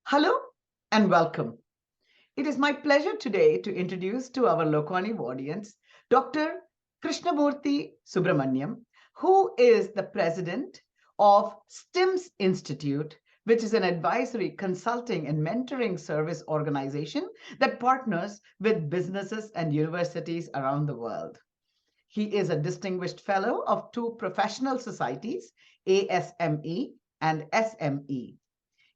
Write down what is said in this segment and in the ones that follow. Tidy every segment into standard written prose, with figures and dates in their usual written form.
Hello and welcome. It is my pleasure today to introduce to our Lokani audience Dr. Krishnamurthy Subramanian, who is the president of STIMS Institute, which is an advisory, consulting, and mentoring service organization that partners with businesses and universities around the world. He is a distinguished fellow of two professional societies, ASME and SME.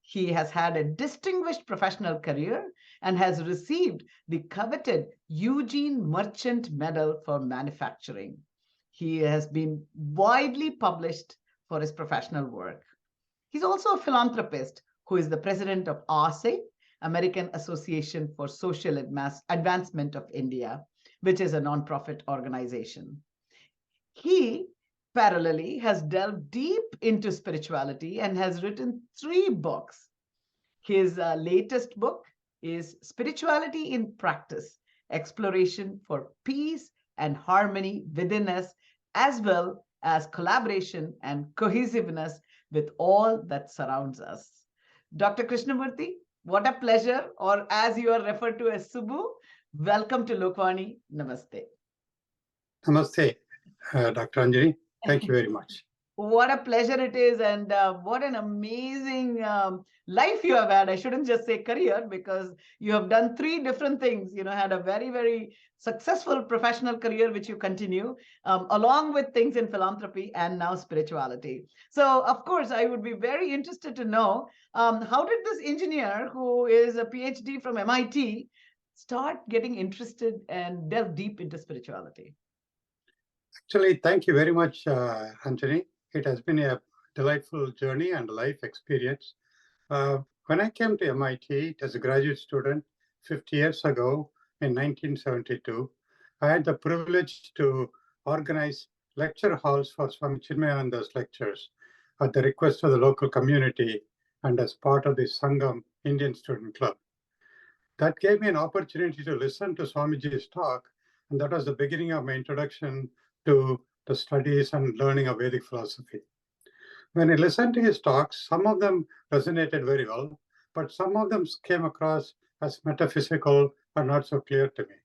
He has had a distinguished professional career and has received the coveted Eugene Merchant Medal for Manufacturing. He has been widely published for his professional work. He's also a philanthropist who is the president of ASE, American Association for Social Advancement of India, which is a nonprofit organization. He parallelly has delved deep into spirituality and has written 3 books. His latest book is Spirituality in Practice, Exploration for Peace and Harmony Within Us, as well as collaboration and cohesiveness with all that surrounds us. Dr. Krishnamurthy, what a pleasure, or as you are referred to as Subbu, welcome to Lokvani. Namaste. Namaste, Dr. Ranjani. Thank you very much. What a pleasure it is, and what an amazing life you have had. I shouldn't just say career, because you have done 3 different things. Had a very, very successful professional career, which you continue, along with things in philanthropy and now spirituality. So, of course, I would be very interested to know, how did this engineer, who is a PhD from MIT, start getting interested and delve deep into spirituality? Actually, thank you very much, Ranjani. It has been a delightful journey and life experience. When I came to MIT as a graduate student 50 years ago in 1972, I had the privilege to organize lecture halls for Swami Chinmayananda's lectures at the request of the local community and as part of the Sangam Indian Student Club. That gave me an opportunity to listen to Swamiji's talk, and that was the beginning of my introduction to the studies and learning of Vedic philosophy. When I listened to his talks, some of them resonated very well, but some of them came across as metaphysical or not so clear to me.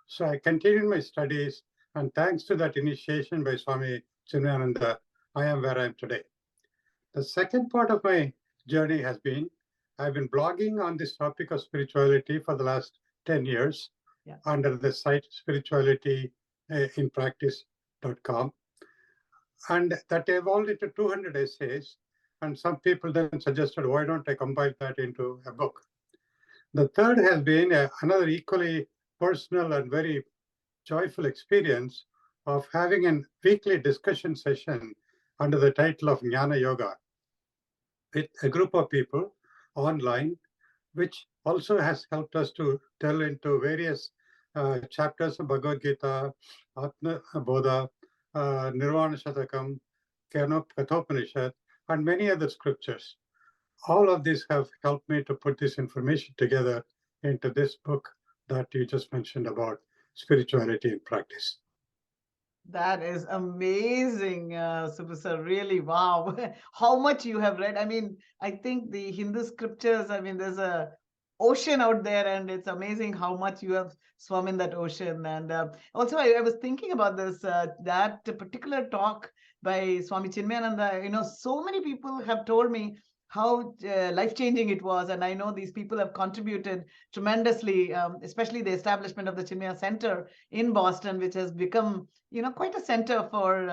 So I continued my studies, and thanks to that initiation by Swami Chinmayananda, I am where I am today. The second part of my journey has been, I've been blogging on this topic of spirituality for the last 10 years under the site spiritualityinpractice.com. And that evolved into 200 essays. And some people then suggested, why don't I compile that into a book? The third has been another equally personal and very joyful experience of having a weekly discussion session under the title of Jnana Yoga with a group of people online, which also has helped us to delve into various chapters of Bhagavad Gita, Atma Bodha, Nirvana Shatakam, Kathopanishad, and many other scriptures. All of these have helped me to put this information together into this book that you just mentioned about spirituality in practice. That is amazing, Subbu sir. Really, wow. How much you have read. I mean, I think the Hindu scriptures, there's a ocean out there, and it's amazing how much you have swum in that ocean. And also, I was thinking about this, that particular talk by Swami Chinmayananda. So many people have told me how life-changing it was. And I know these people have contributed tremendously, especially the establishment of the Chinmaya Center in Boston, which has become, quite a center for,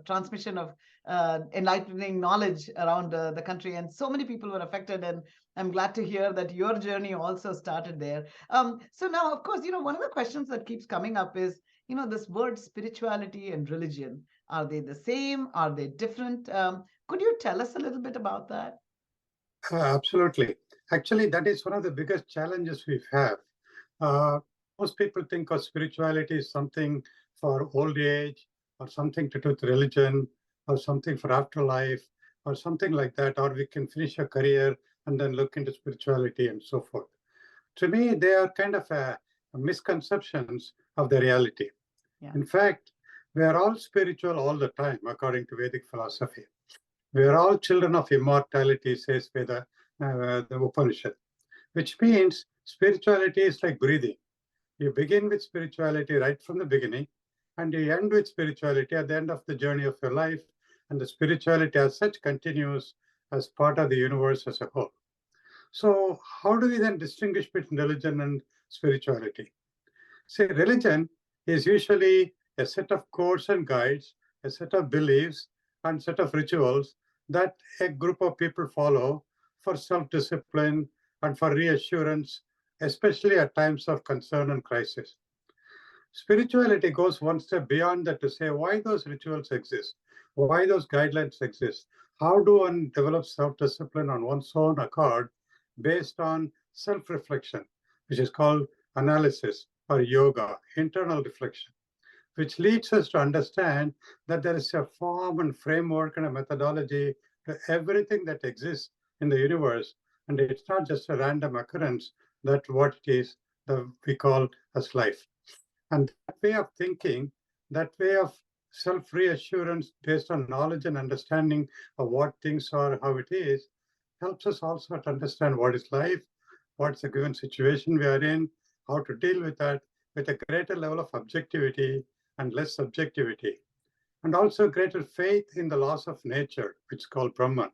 transmission of enlightening knowledge around the country. And so many people were affected. And I'm glad to hear that your journey also started there. So now, of course, one of the questions that keeps coming up is, this word spirituality and religion. Are they the same? Are they different? Could you tell us a little bit about that? Absolutely. Actually, that is one of the biggest challenges we have. Most people think of spirituality as something for old age, or something to do with religion, or something for afterlife, or something like that, or we can finish a career and then look into spirituality and so forth. To me, they are kind of misconceptions of the reality. Yeah. In fact, we are all spiritual all the time, according to Vedic philosophy. We are all children of immortality, says the Upanishad, which means spirituality is like breathing. You begin with spirituality right from the beginning, and you end with spirituality at the end of the journey of your life. And the spirituality as such continues as part of the universe as a whole. So, how do we then distinguish between religion and spirituality? See, religion is usually a set of codes and guides, a set of beliefs, and set of rituals that a group of people follow for self-discipline and for reassurance, especially at times of concern and crisis. Spirituality goes one step beyond that to say why those rituals exist, why those guidelines exist, how do one develop self-discipline on one's own accord based on self-reflection, which is called analysis or yoga, internal reflection, which leads us to understand that there is a form and framework and a methodology to everything that exists in the universe. And it's not just a random occurrence, that what it is that we call as life. And that way of thinking, that way of self-reassurance based on knowledge and understanding of what things are, how it is, helps us also to understand what is life, what's the given situation we are in, how to deal with that with a greater level of objectivity and less subjectivity. And also greater faith in the laws of nature, which is called Brahman,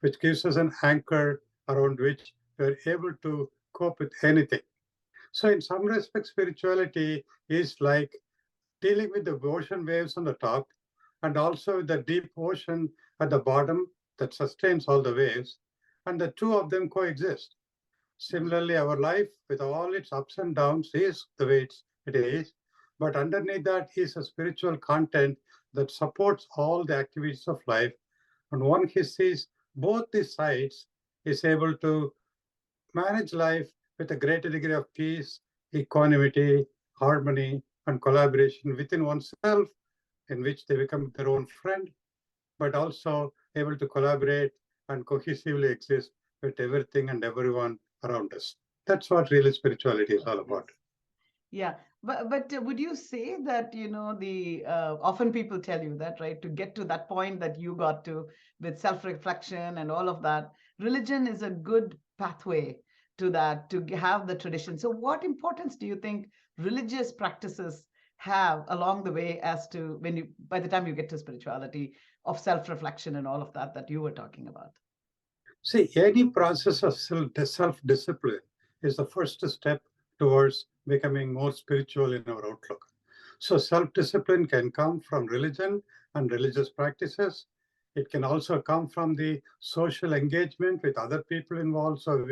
which gives us an anchor around which we're able to cope with anything. So in some respects, spirituality is like dealing with the ocean waves on the top and also the deep ocean at the bottom that sustains all the waves, and the two of them coexist. Similarly, our life with all its ups and downs is the way it is, but underneath that is a spiritual content that supports all the activities of life. And one who sees both these sides is able to manage life with a greater degree of peace, equanimity, harmony, and collaboration within oneself, in which they become their own friend, but also able to collaborate and cohesively exist with everything and everyone around us. That's what really spirituality is all about. Yeah, but would you say that, the often people tell you that, right, to get to that point that you got to with self-reflection and all of that, religion is a good pathway to that, to have the tradition. So what importance do you think religious practices have along the way as to by the time you get to spirituality, of self-reflection and all of that that you were talking about? See, any process of self-discipline is the first step towards becoming more spiritual in our outlook. So self-discipline can come from religion and religious practices. It can also come from the social engagement with other people involved. So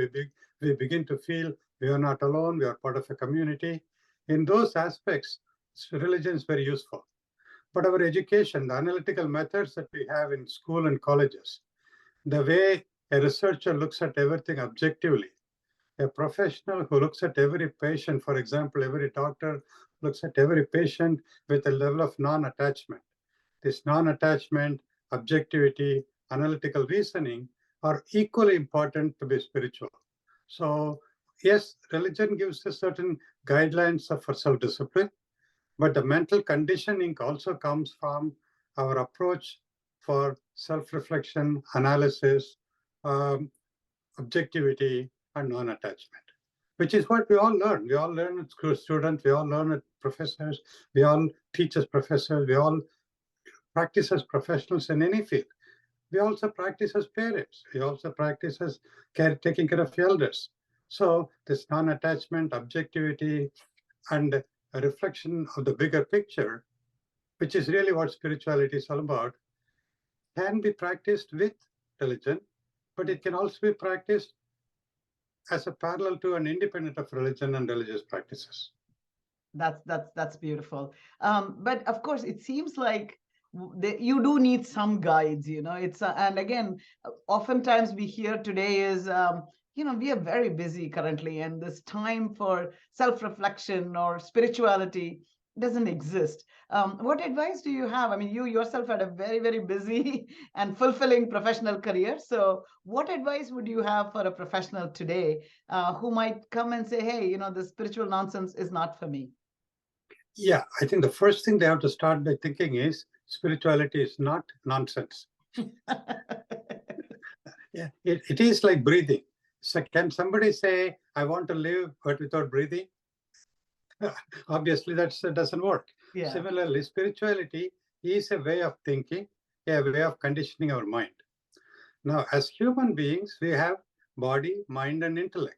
we begin to feel we are not alone, we are part of a community. In those aspects, religion is very useful. But our education, the analytical methods that we have in school and colleges, the way a researcher looks at everything objectively, a professional who looks at every patient, for example, every doctor looks at every patient with a level of non-attachment. This non-attachment, objectivity, analytical reasoning are equally important to be spiritual. So yes, religion gives us certain guidelines for self-discipline, but the mental conditioning also comes from our approach for self-reflection, analysis, um, objectivity, and non-attachment, which is what we all learn. We all learn at school students, we all learn at professors, we all teach as professors, we all practice as professionals in any field. We also practice as parents. We also practice as taking care of elders. So this non-attachment, objectivity, and a reflection of the bigger picture, which is really what spirituality is all about, can be practiced with religion, but it can also be practiced as a parallel to and independent of religion and religious practices. That's beautiful. But of course, it seems like you do need some guides. It's and again, oftentimes we hear today is we are very busy currently, and this time for self-reflection or spirituality doesn't exist. What advice do you have? I mean, you yourself had a very, very busy and fulfilling professional career. So what advice would you have for a professional today who might come and say, hey, this spiritual nonsense is not for me? Yeah, I think the first thing they have to start by thinking is spirituality is not nonsense. Yeah, it is like breathing. So can somebody say, I want to live but without breathing? Obviously, that doesn't work. Yeah. Similarly, spirituality is a way of thinking, a way of conditioning our mind. Now, as human beings, we have body, mind, and intellect.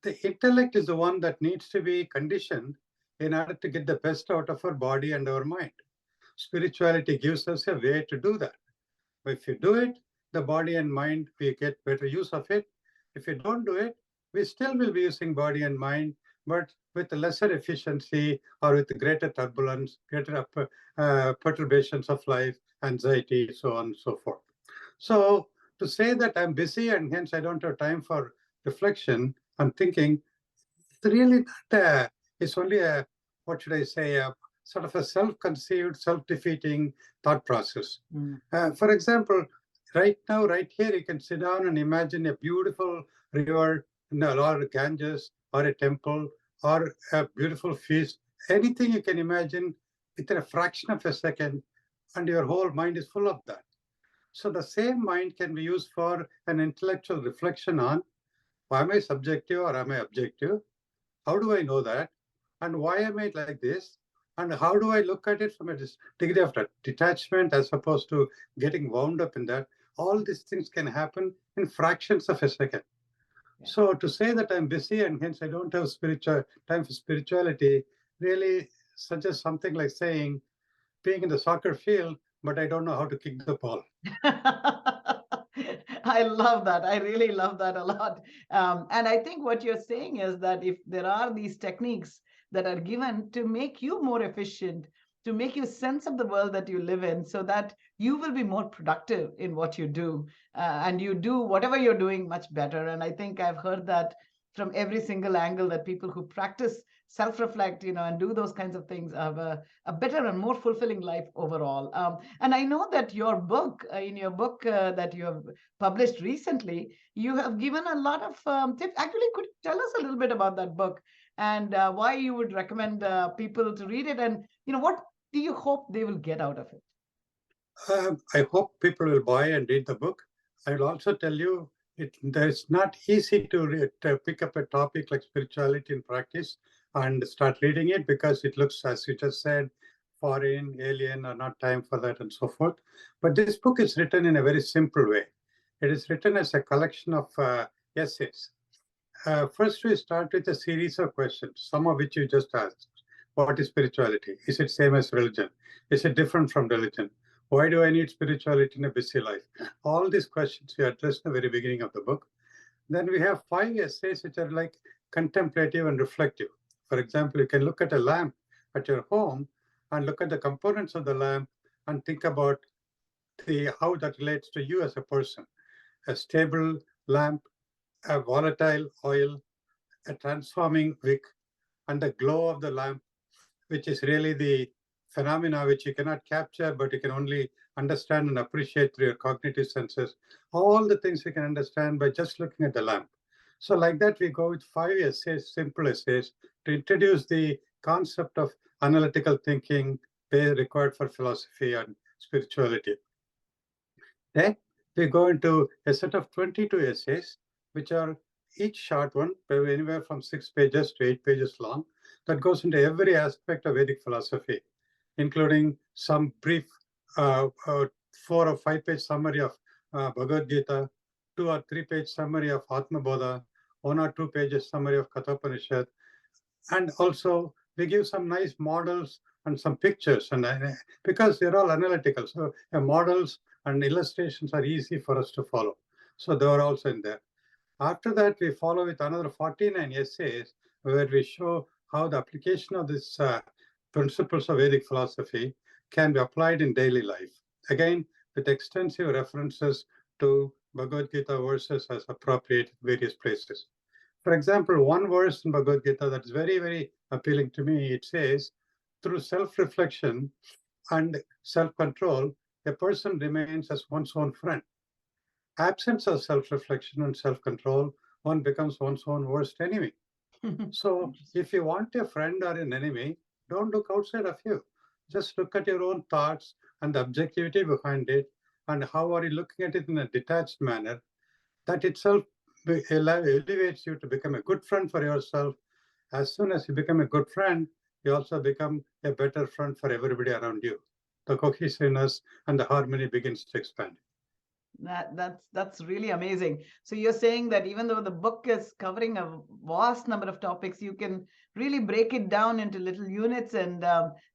The intellect is the one that needs to be conditioned in order to get the best out of our body and our mind. Spirituality gives us a way to do that. If you do it, the body and mind, we get better use of it. If you don't do it, we still will be using body and mind, but with lesser efficiency or with greater turbulence, greater perturbations of life, anxiety, so on and so forth. So to say that I'm busy and hence I don't have time for reflection and thinking, really that it's only a, what should I say, a sort of a self-conceived, self-defeating thought process. For example, right now, right here, you can sit down and imagine a beautiful river, or a Ganges, or a temple, or a beautiful feast. Anything you can imagine within a fraction of a second, and your whole mind is full of that. So the same mind can be used for an intellectual reflection on, am I subjective or am I objective? How do I know that? And why am I like this? And how do I look at it from a degree of detachment as opposed to getting wound up in that? All these things can happen in fractions of a second. So to say that I'm busy and hence I don't have spiritual time for spirituality really suggests something like saying being in the soccer field, but I don't know how to kick the ball. I love that. I really love that a lot. And I think what you're saying is that if there are these techniques that are given to make you more efficient, to make you sense of the world that you live in, so that you will be more productive in what you do, and you do whatever you're doing much better. And I think I've heard that from every single angle, that people who practice self-reflect, and do those kinds of things have a better and more fulfilling life overall. And I know that your book, in your book that you have published recently, you have given a lot of tips. Actually, could you tell us a little bit about that book and why you would recommend people to read it? And, what do you hope they will get out of it? I hope people will buy and read the book. I will also tell you, it's not easy to pick up a topic like spirituality in practice and start reading it because it looks, as you just said, foreign, alien, or not time for that, and so forth. But this book is written in a very simple way. It is written as a collection of essays. First, we start with a series of questions, some of which you just asked. What is spirituality? Is it same as religion? Is it different from religion? Why do I need spirituality in a busy life? All these questions we address in the very beginning of the book. Then we have 5 essays which are like contemplative and reflective. For example, you can look at a lamp at your home and look at the components of the lamp and think about how that relates to you as a person. A stable lamp, a volatile oil, a transforming wick, and the glow of the lamp, which is really the phenomena which you cannot capture, but you can only understand and appreciate through your cognitive senses. All the things you can understand by just looking at the lamp. So like that, we go with 5 essays, simple essays, to introduce the concept of analytical thinking required for philosophy and spirituality. Then we go into a set of 22 essays, which are each short one, anywhere from 6 pages to 8 pages long, that goes into every aspect of Vedic philosophy, including some brief 4 or 5 page summary of Bhagavad Gita, 2 or 3 page summary of Atma Bodha, 1 or 2 pages summary of Kathopanishad, and also we give some nice models and some pictures, and because they're all analytical, so models and illustrations are easy for us to follow. So they are also in there. After that, we follow with another 49 essays where we show how the application of these principles of Vedic philosophy can be applied in daily life. Again, with extensive references to Bhagavad Gita verses as appropriate in various places. For example, one verse in Bhagavad Gita that is very, very appealing to me, it says, through self-reflection and self-control, a person remains as one's own friend. Absence of self-reflection and self-control, one becomes one's own worst enemy. So if you want a friend or an enemy, don't look outside of you. Just look at your own thoughts and the objectivity behind it, and how are you looking at it in a detached manner. That itself elevates you to become a good friend for yourself. As soon as you become a good friend, you also become a better friend for everybody around you. The cohesiveness and the harmony begins to expand. That's really amazing. So you're saying that even though the book is covering a vast number of topics, you can really break it down into little units and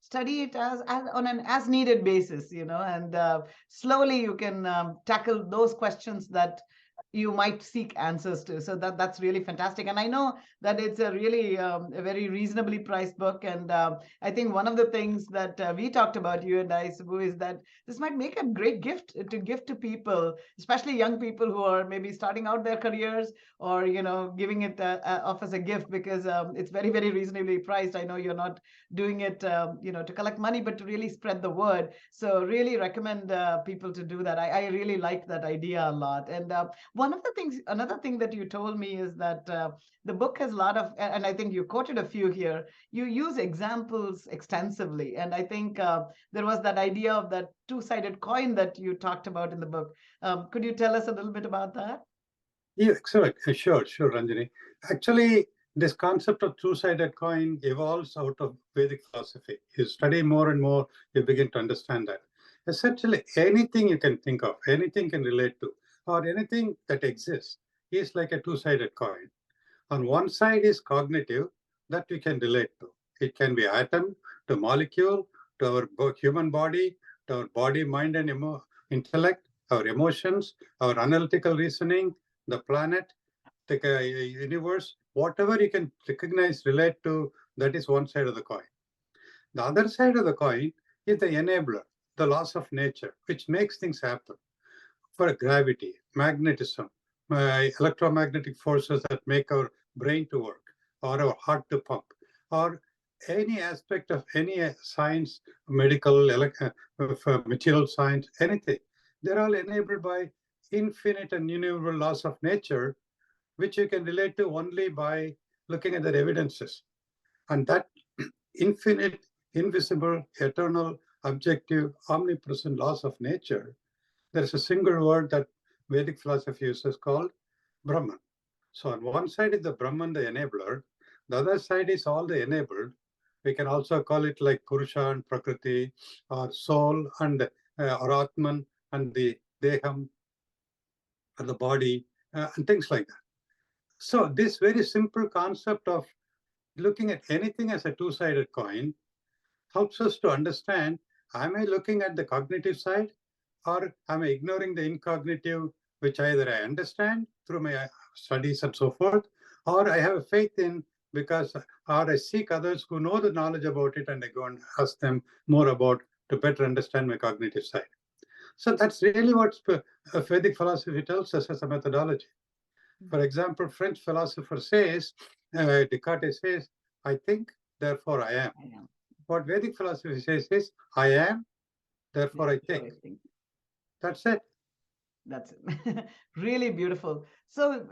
study it as on an as needed basis, and slowly you can tackle those questions that you might seek answers to. So that's really fantastic. And I know that it's a really a very reasonably priced book. And I think one of the things that we talked about, you and I, Subbu, is that this might make a great gift to give to people, especially young people who are maybe starting out their careers, or giving it off as a gift, because it's very, very reasonably priced. I know you're not doing it to collect money, but to really spread the word. So really recommend people to do that. I really like that idea a lot. And another thing that you told me is that the book has a lot of, and I think you quoted a few here, you use examples extensively. And I think there was that idea of that two-sided coin that you talked about in the book. Could you tell us a little bit about that? Yeah, excellent. Sure, Ranjani. Actually, this concept of two-sided coin evolves out of Vedic philosophy. You study more and more, you begin to understand that. Essentially, anything you can think of, anything can relate to, or anything that exists is like a two-sided coin. On one side is cognitive, that we can relate to. It can be atom to molecule, to our human body, to our body, mind, and intellect, our emotions, our analytical reasoning, the planet, the universe, whatever you can recognize, relate to, that is one side of the coin. The other side of the coin is the enabler, the laws of nature, which makes things happen. For gravity, magnetism, electromagnetic forces that make our brain to work, or our heart to pump, or any aspect of any science, medical, material science, anything. They're all enabled by infinite and innumerable laws of nature, which you can relate to only by looking at their evidences. And that infinite, invisible, eternal, objective, omnipresent laws of nature, there's a single word that Vedic philosophy uses called Brahman. So on one side is the Brahman, the enabler. The other side is all the enabled. We can also call it like Purusha and Prakriti, or soul and or Atman and the Deham, or the body, and things like that. So this very simple concept of looking at anything as a two-sided coin helps us to understand, am I looking at the cognitive side, or am I ignoring the incognitive, which either I understand through my studies and so forth, or I have a faith in because, or I seek others who know the knowledge about it and I go and ask them more about to better understand my cognitive side. So that's really what Vedic philosophy tells us as a methodology. For example, French philosopher says, Descartes says, I think, therefore I am. What Vedic philosophy says is, I am, therefore I think. That's it. That's really beautiful. So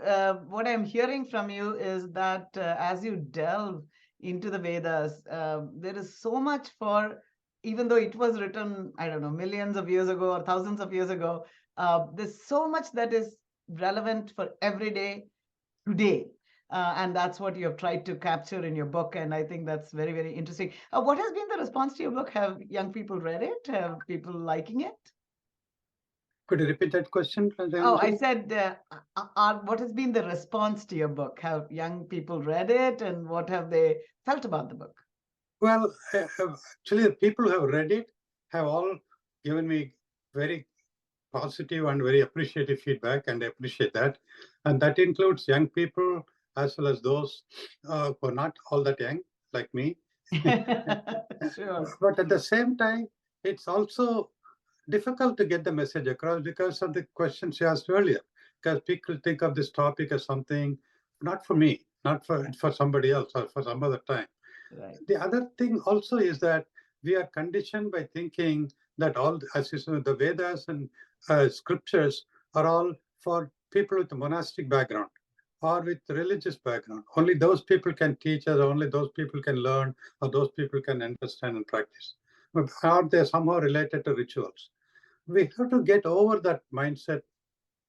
what I'm hearing from you is that as you delve into the Vedas, there is so much for, even though it was written, I don't know, millions of years ago or thousands of years ago, there's so much that is relevant for every day today. And that's what you have tried to capture in your book. And I think that's very, very interesting. What has been the response to your book? Have young people read it? Have people liking it? Could you repeat that question? Oh, I said, what has been the response to your book? Have young people read it, and what have they felt about the book? Well, actually, the people who have read it have all given me very positive and very appreciative feedback, and I appreciate that. And that includes young people as well as those who are not all that young, like me. Sure. But at the same time, it's also difficult to get the message across because of the questions you asked earlier. Because people think of this topic as something not for me, not for somebody else or for some other time. Right. The other thing also is that we are conditioned by thinking that all, as you said, the Vedas and scriptures are all for people with a monastic background or with religious background. Only those people can teach us, only those people can learn, or those people can understand and practice. Or they're somehow related to rituals. We have to get over that mindset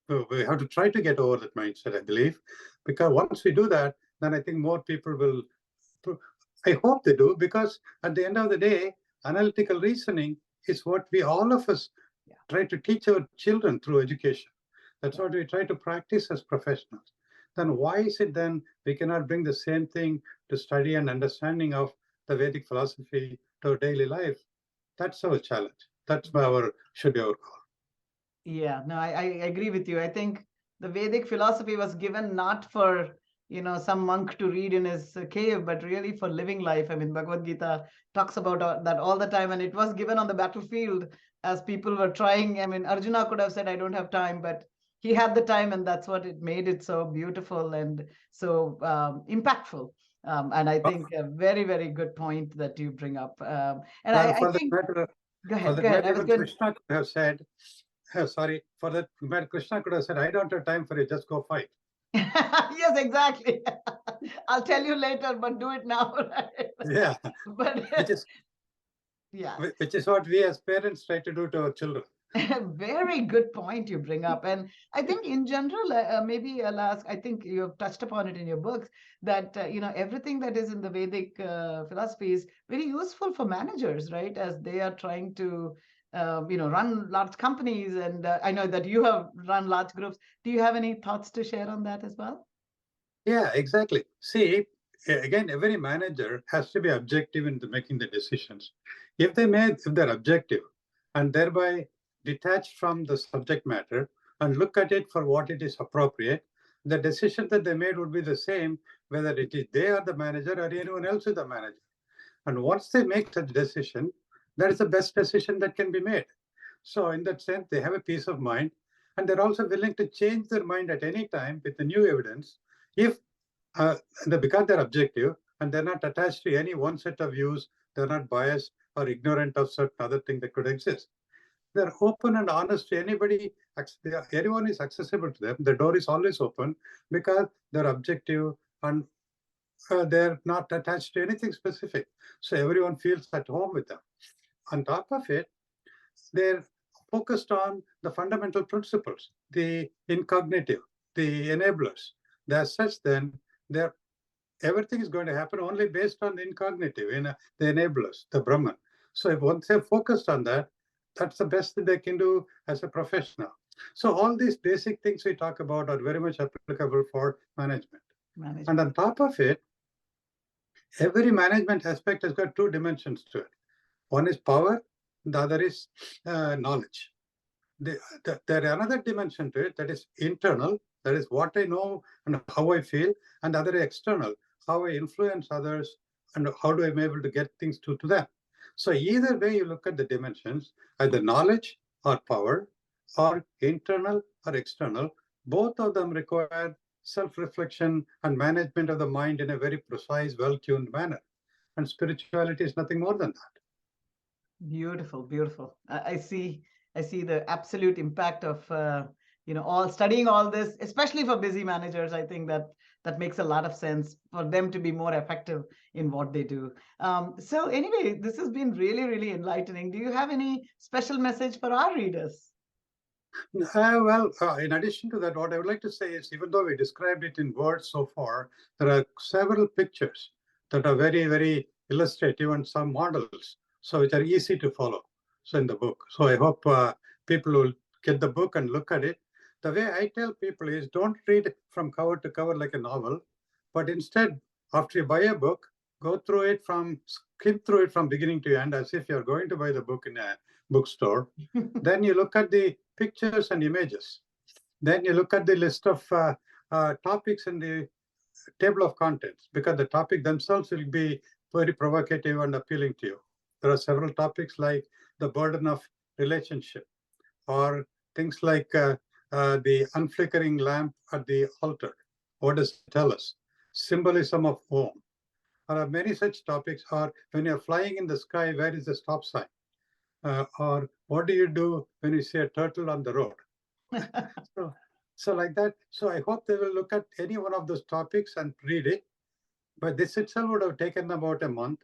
we have to try to get over that mindset, I believe, because once we do that, then I think more people will. I hope they do, because at the end of the day, analytical reasoning is what we all of us try to teach our children through education. That's what we try to practice as professionals. Then why is it then we cannot bring the same thing to study and understanding of the Vedic philosophy to our daily life? That's our challenge. That's our should be our goal. Yeah, no, I agree with you. I think the Vedic philosophy was given not for, some monk to read in his cave, but really for living life. I mean, Bhagavad Gita talks about that all the time, and it was given on the battlefield as people were trying. I mean, Arjuna could have said, I don't have time, but he had the time, and that's what it made it so beautiful and so impactful. And I think a very, very good point that you bring up. And Well, I think, go for ahead, that go ahead. I matter, was even going. Krishna could have said, sorry, for that matter, Krishna could have said, I don't have time for it, just go fight. Yes, exactly. I'll tell you later, but do it now. Right? Yeah, But which is yeah, which is what we as parents try to do to our children. very good point you bring up. And I think in general, maybe I'll ask, I think you have touched upon it in your books, that, everything that is in the Vedic philosophy is very useful for managers, right? As they are trying to, run large companies. And I know that you have run large groups. Do you have any thoughts to share on that as well? Yeah, exactly. See, again, every manager has to be objective in making the decisions. If they're objective and thereby detached from the subject matter and look at it for what it is appropriate, the decision that they made would be the same whether it is they are the manager or anyone else is the manager. And once they make such decision, that is the best decision that can be made. So in that sense, they have a peace of mind, and they're also willing to change their mind at any time with the new evidence if because they're objective and they're not attached to any one set of views, they're not biased or ignorant of certain other thing that could exist. They're open and honest to anybody. Everyone is accessible to them. The door is always open because they're objective and they're not attached to anything specific. So everyone feels at home with them. On top of it, they're focused on the fundamental principles, the incognitive, the enablers. As such, then they're everything is going to happen only based on the incognitive, the enablers, the Brahman. So if once they're focused on that, that's the best that they can do as a professional. So all these basic things we talk about are very much applicable for management. And on top of it, every management aspect has got two dimensions to it. One is power, the other is knowledge. There is another dimension to it that is internal, that is what I know and how I feel, and the other external, how I influence others and how do I be able to get things to them. So either way you look at the dimensions, either knowledge or power, or internal or external, both of them require self-reflection and management of the mind in a very precise, well-tuned manner. And spirituality is nothing more than that. Beautiful, beautiful. I see the absolute impact of all studying all this, especially for busy managers. I think that makes a lot of sense for them to be more effective in what they do. So anyway, this has been really, really enlightening. Do you have any special message for our readers? In addition to that, what I would like to say is, even though we described it in words so far, there are several pictures that are very, very illustrative and some models, so which are easy to follow. So in the book, so I hope people will get the book and look at it. The way I tell people is, don't read from cover to cover like a novel, but instead, after you buy a book, skim through it from beginning to end, as if you're going to buy the book in a bookstore. Then you look at the pictures and images. Then you look at the list of topics in the table of contents, because the topic themselves will be very provocative and appealing to you. There are several topics like the burden of relationship, or things like the unflickering lamp at the altar. What does it tell us? Symbolism of home. There are many such topics. Or when you're flying in the sky, where is the stop sign? Or what do you do when you see a turtle on the road? so like that. So I hope they will look at any one of those topics and read it. But this itself would have taken about a month.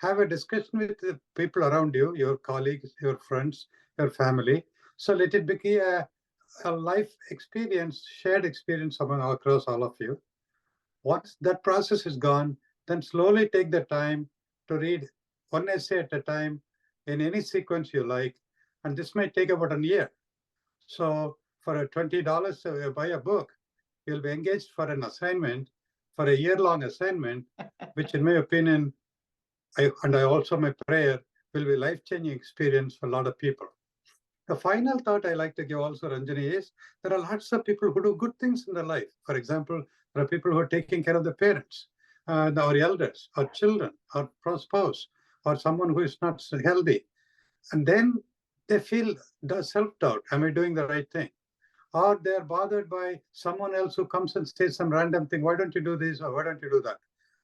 Have a discussion with the people around you, your colleagues, your friends, your family. So let it be a life experience, shared experience across all of you. Once that process is gone, then slowly take the time to read one essay at a time in any sequence you like. And this might take about a year. So for a $20, buy a book, you'll be engaged for an assignment, for a year-long assignment, which in my opinion, I also my prayer, will be life-changing experience for a lot of people. The final thought I like to give also, Ranjani, is there are lots of people who do good things in their life. For example, there are people who are taking care of their parents, our elders, our children, our spouse, or someone who is not so healthy. And then they feel the self-doubt. Am I doing the right thing? Or they're bothered by someone else who comes and says some random thing. Why don't you do this? Or why don't you do that?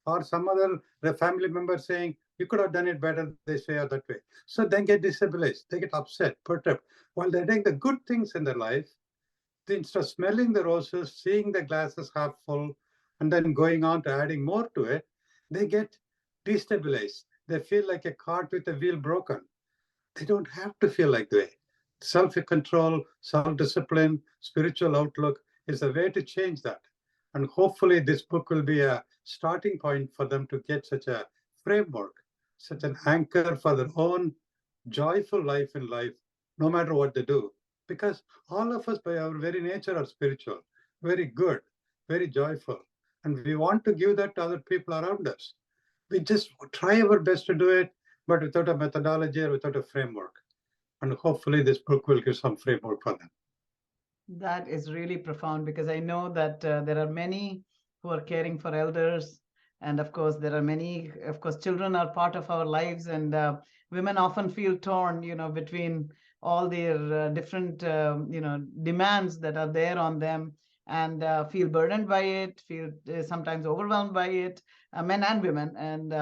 Or some other family member saying, you could have done it better this way or that way. So they get destabilized, they get upset, perturbed. While they're doing the good things in their life, instead of smelling the roses, seeing the glasses half full, and then going on to adding more to it, they get destabilized. They feel like a cart with a wheel broken. They don't have to feel like that. Self-control, self-discipline, spiritual outlook is a way to change that. And hopefully this book will be a starting point for them to get such a framework, such an anchor for their own joyful life in life, no matter what they do. Because all of us by our very nature are spiritual, very good, very joyful. And we want to give that to other people around us. We just try our best to do it, but without a methodology or without a framework. And hopefully this book will give some framework for them. That is really profound, because I know that there are many who are caring for elders. And of course, there are many, of course, children are part of our lives, and women often feel torn, between all their different, demands that are there on them, and feel burdened by it, feel sometimes overwhelmed by it, men and women. And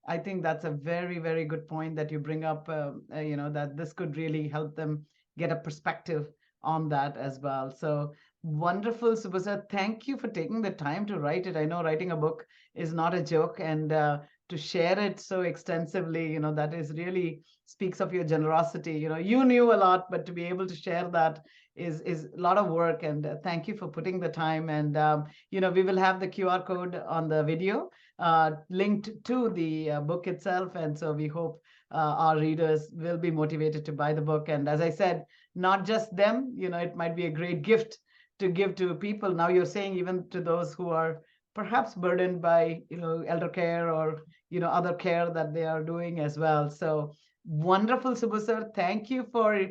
I think that's a very, very good point that you bring up, that this could really help them get a perspective on that as well. So wonderful, Subbu sir. Thank you for taking the time to write it. I know writing a book is not a joke, and to share it so extensively, that is really speaks of your generosity. You knew a lot, but to be able to share that is a lot of work. And thank you for putting the time. And we will have the QR code on the video linked to the book itself, and so we hope our readers will be motivated to buy the book. And as I said, not just them, it might be a great gift to give to people. Now you're saying even to those who are perhaps burdened by, elder care or, other care that they are doing as well. So wonderful, Subbu sir. Thank you for,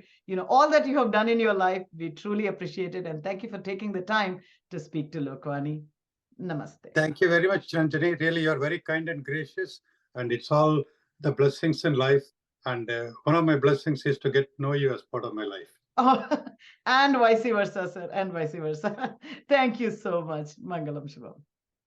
all that you have done in your life. We truly appreciate it. And thank you for taking the time to speak to Lokvani. Namaste. Thank you very much, Ranjani. Really, you're very kind and gracious. And it's all the blessings in life. And one of my blessings is to get to know you as part of my life. Oh, and vice versa, sir, and vice versa. Thank you so much. Mangalam Shivam.